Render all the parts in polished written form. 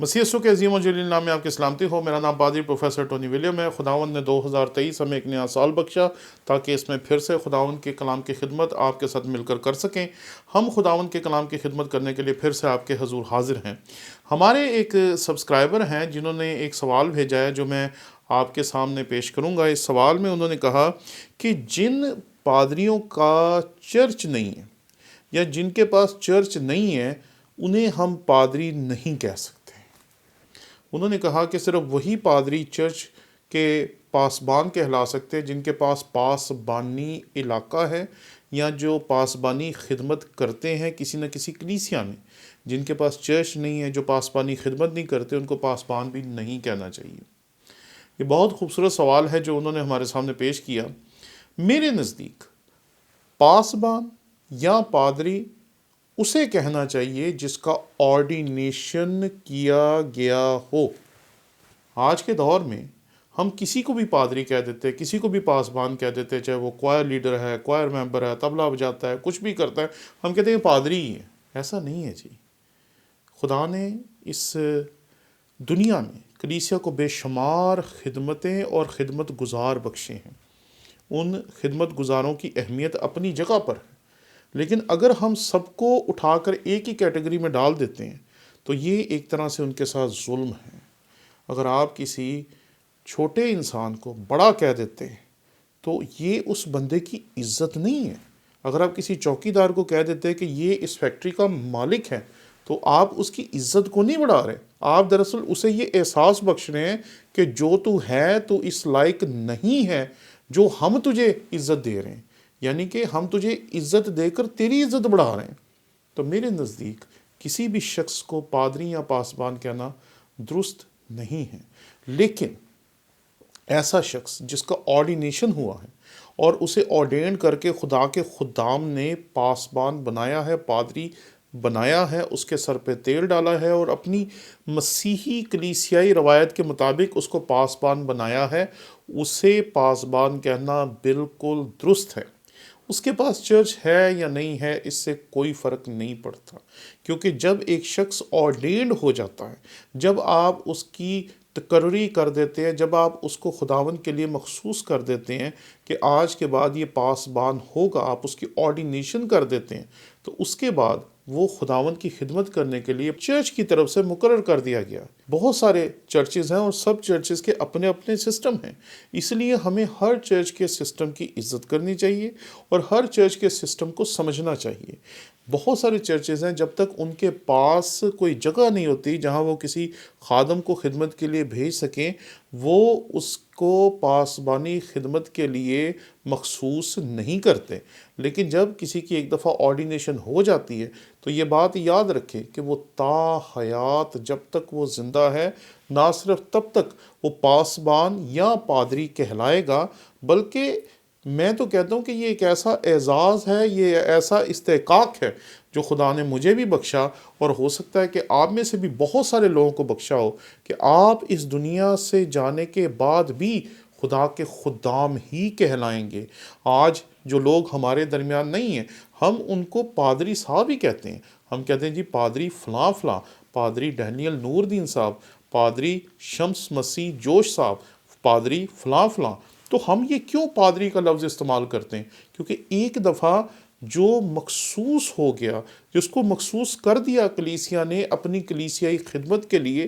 مسیح یسوع کے عظیم و جلیل نام میں آپ کی سلامتی ہو۔ میرا نام پادری پروفیسر ٹونی ولیم ہے۔ خداوند نے 2023 ہمیں ایک نیا سال بخشا تاکہ اس میں پھر سے خداوند کے کلام کی خدمت آپ کے ساتھ مل کر سکیں۔ ہم خداوند کے کلام کی خدمت کرنے کے لیے پھر سے آپ کے حضور حاضر ہیں۔ ہمارے ایک سبسکرائبر ہیں جنہوں نے ایک سوال بھیجا ہے جو میں آپ کے سامنے پیش کروں گا۔ اس سوال میں انہوں نے کہا کہ جن پادریوں کا چرچ نہیں ہے یا جن کے پاس چرچ نہیں ہے انہیں ہم پادری نہیں کہہ سکتے۔ انہوں نے کہا کہ صرف وہی پادری چرچ کے پاسبان کہلا سکتے جن کے پاس پاسبانی علاقہ ہے یا جو پاسبانی خدمت کرتے ہیں کسی نہ کسی کلیسیا میں۔ جن کے پاس چرچ نہیں ہے، جو پاسبانی خدمت نہیں کرتے، ان کو پاسبان بھی نہیں کہنا چاہیے۔ یہ بہت خوبصورت سوال ہے جو انہوں نے ہمارے سامنے پیش کیا۔ میرے نزدیک پاسبان یا پادری اسے کہنا چاہیے جس کا آرڈینیشن کیا گیا ہو۔ آج کے دور میں ہم کسی کو بھی پادری کہہ دیتے، کسی کو بھی پاسبان کہہ دیتے، چاہے وہ کوائر لیڈر ہے، کوائر ممبر ہے، طبلہ بجاتا ہے، کچھ بھی کرتا ہے، ہم کہتے ہیں پادری ہی ہے۔ ایسا نہیں ہے جی۔ خدا نے اس دنیا میں کلیسیا کو بے شمار خدمتیں اور خدمت گزار بخشے ہیں۔ ان خدمت گزاروں کی اہمیت اپنی جگہ پر ہے، لیکن اگر ہم سب کو اٹھا کر ایک ہی کیٹیگری میں ڈال دیتے ہیں تو یہ ایک طرح سے ان کے ساتھ ظلم ہے۔ اگر آپ کسی چھوٹے انسان کو بڑا کہہ دیتے ہیں تو یہ اس بندے کی عزت نہیں ہے۔ اگر آپ کسی چوکی دار کو کہہ دیتے ہیں کہ یہ اس فیکٹری کا مالک ہے تو آپ اس کی عزت کو نہیں بڑھا رہے، آپ دراصل اسے یہ احساس بخش رہے ہیں کہ جو تو ہے تو اس لائق نہیں ہے جو ہم تجھے عزت دے رہے ہیں، یعنی کہ ہم تجھے عزت دے کر تیری عزت بڑھا رہے ہیں۔ تو میرے نزدیک کسی بھی شخص کو پادری یا پاسبان کہنا درست نہیں ہے، لیکن ایسا شخص جس کا آرڈینیشن ہوا ہے اور اسے آرڈینڈ کر کے خدا کے خدام نے پاسبان بنایا ہے، پادری بنایا ہے، اس کے سر پہ تیل ڈالا ہے اور اپنی مسیحی کلیسیائی روایت کے مطابق اس کو پاسبان بنایا ہے، اسے پاسبان کہنا بالکل درست ہے۔ اس کے پاس چرچ ہے یا نہیں ہے اس سے کوئی فرق نہیں پڑتا، کیونکہ جب ایک شخص آرڈینڈ ہو جاتا ہے، جب آپ اس کی تقرری کر دیتے ہیں، جب آپ اس کو خداوند کے لیے مخصوص کر دیتے ہیں کہ آج کے بعد یہ پاسبان ہوگا، آپ اس کی آرڈینیشن کر دیتے ہیں، تو اس کے بعد وہ خداوند کی خدمت کرنے کے لیے چرچ کی طرف سے مقرر کر دیا گیا۔ بہت سارے چرچز ہیں اور سب چرچز کے اپنے اپنے سسٹم ہیں، اس لیے ہمیں ہر چرچ کے سسٹم کی عزت کرنی چاہیے اور ہر چرچ کے سسٹم کو سمجھنا چاہیے۔ بہت سارے چرچز ہیں جب تک ان کے پاس کوئی جگہ نہیں ہوتی جہاں وہ کسی خادم کو خدمت کے لیے بھیج سکیں، وہ اس کو پاسبانی خدمت کے لیے مخصوص نہیں کرتے۔ لیکن جب کسی کی ایک دفعہ آرڈینیشن ہو جاتی ہے تو یہ بات یاد رکھیں کہ وہ تا حیات جب تک وہ زندہ ہے نہ صرف تب تک وہ پاسبان یا پادری کہلائے گا، بلکہ میں تو کہتا ہوں کہ یہ ایک ایسا اعزاز ہے، یہ ایسا استحقاق ہے جو خدا نے مجھے بھی بخشا اور ہو سکتا ہے کہ آپ میں سے بھی بہت سارے لوگوں کو بخشا ہو، کہ آپ اس دنیا سے جانے کے بعد بھی خدا کے خدام ہی کہلائیں گے۔ آج جو لوگ ہمارے درمیان نہیں ہیں ہم ان کو پادری صاحب ہی کہتے ہیں۔ ہم کہتے ہیں جی پادری فلاں فلاں، پادری ڈینیل نور دین صاحب، پادری شمس مسیح جوش صاحب، پادری فلاں فلاں۔ تو ہم یہ کیوں پادری کا لفظ استعمال کرتے ہیں؟ کیونکہ ایک دفعہ جو مخصوص ہو گیا، جس کو مخصوص کر دیا کلیسیا نے اپنی کلیسیائی خدمت کے لیے،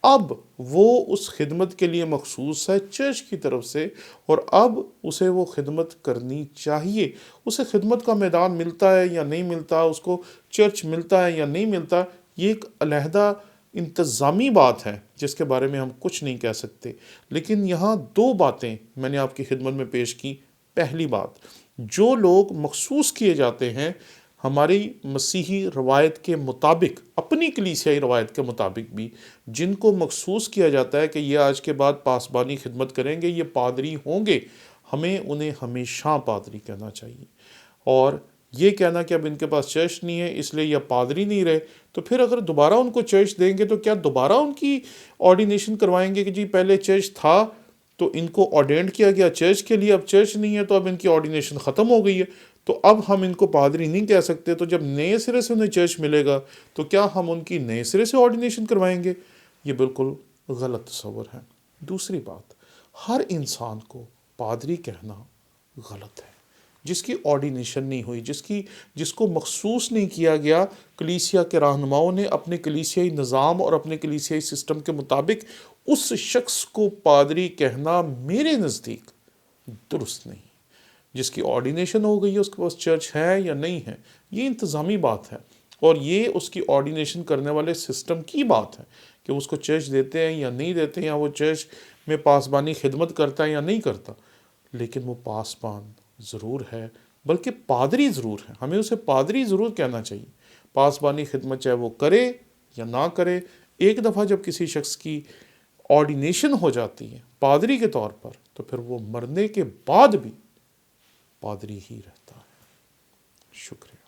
اب وہ اس خدمت کے لیے مخصوص ہے چرچ کی طرف سے، اور اب اسے وہ خدمت کرنی چاہیے۔ اسے خدمت کا میدان ملتا ہے یا نہیں ملتا، اس کو چرچ ملتا ہے یا نہیں ملتا، یہ ایک علیحدہ انتظامی بات ہے جس کے بارے میں ہم کچھ نہیں کہہ سکتے۔ لیکن یہاں دو باتیں میں نے آپ کی خدمت میں پیش کی۔ پہلی بات، جو لوگ مخصوص کیے جاتے ہیں ہماری مسیحی روایت کے مطابق، اپنی کلیسیائی روایت کے مطابق بھی، جن کو مخصوص کیا جاتا ہے کہ یہ آج کے بعد پاسبانی خدمت کریں گے، یہ پادری ہوں گے، ہمیں انہیں ہمیشہ پادری کہنا چاہیے۔ اور یہ کہنا کہ اب ان کے پاس چرچ نہیں ہے اس لیے یہ پادری نہیں رہے، تو پھر اگر دوبارہ ان کو چرچ دیں گے تو کیا دوبارہ ان کی آرڈینیشن کروائیں گے کہ جی پہلے چرچ تھا تو ان کو آرڈینڈ کیا گیا چرچ کے لیے، اب چرچ نہیں ہے تو اب ان کی آرڈینیشن ختم ہو گئی ہے، تو اب ہم ان کو پادری نہیں کہہ سکتے، تو جب نئے سرے سے انہیں چرچ ملے گا تو کیا ہم ان کی نئے سرے سے آرڈینیشن کروائیں گے؟ یہ بالکل غلط تصور ہے۔ دوسری بات، ہر انسان کو پادری کہنا غلط ہے، جس کی آرڈینیشن نہیں ہوئی، جس کو مخصوص نہیں کیا گیا۔ کلیسیا کے رہنماؤں نے اپنے کلیسیائی نظام اور اپنے کلیسیائی سسٹم کے مطابق اس شخص کو پادری کہنا میرے نزدیک درست نہیں۔ جس کی آرڈینیشن ہو گئی ہے، اس کے پاس چرچ ہے یا نہیں ہے، یہ انتظامی بات ہے، اور یہ اس کی آرڈینیشن کرنے والے سسٹم کی بات ہے کہ اس کو چرچ دیتے ہیں یا نہیں دیتے ہیں، یا وہ چرچ میں پاسبانی خدمت کرتا ہے یا نہیں کرتا، لیکن وہ پاسبان ضرور ہے، بلکہ پادری ضرور ہے۔ ہمیں اسے پادری ضرور کہنا چاہیے۔ پاسبانی خدمت چاہے وہ کرے یا نہ کرے، ایک دفعہ جب کسی شخص کی آرڈینیشن ہو جاتی ہے پادری کے طور پر، تو پھر وہ مرنے کے بعد بھی پادری ہی رہتا ہے۔ شکریہ۔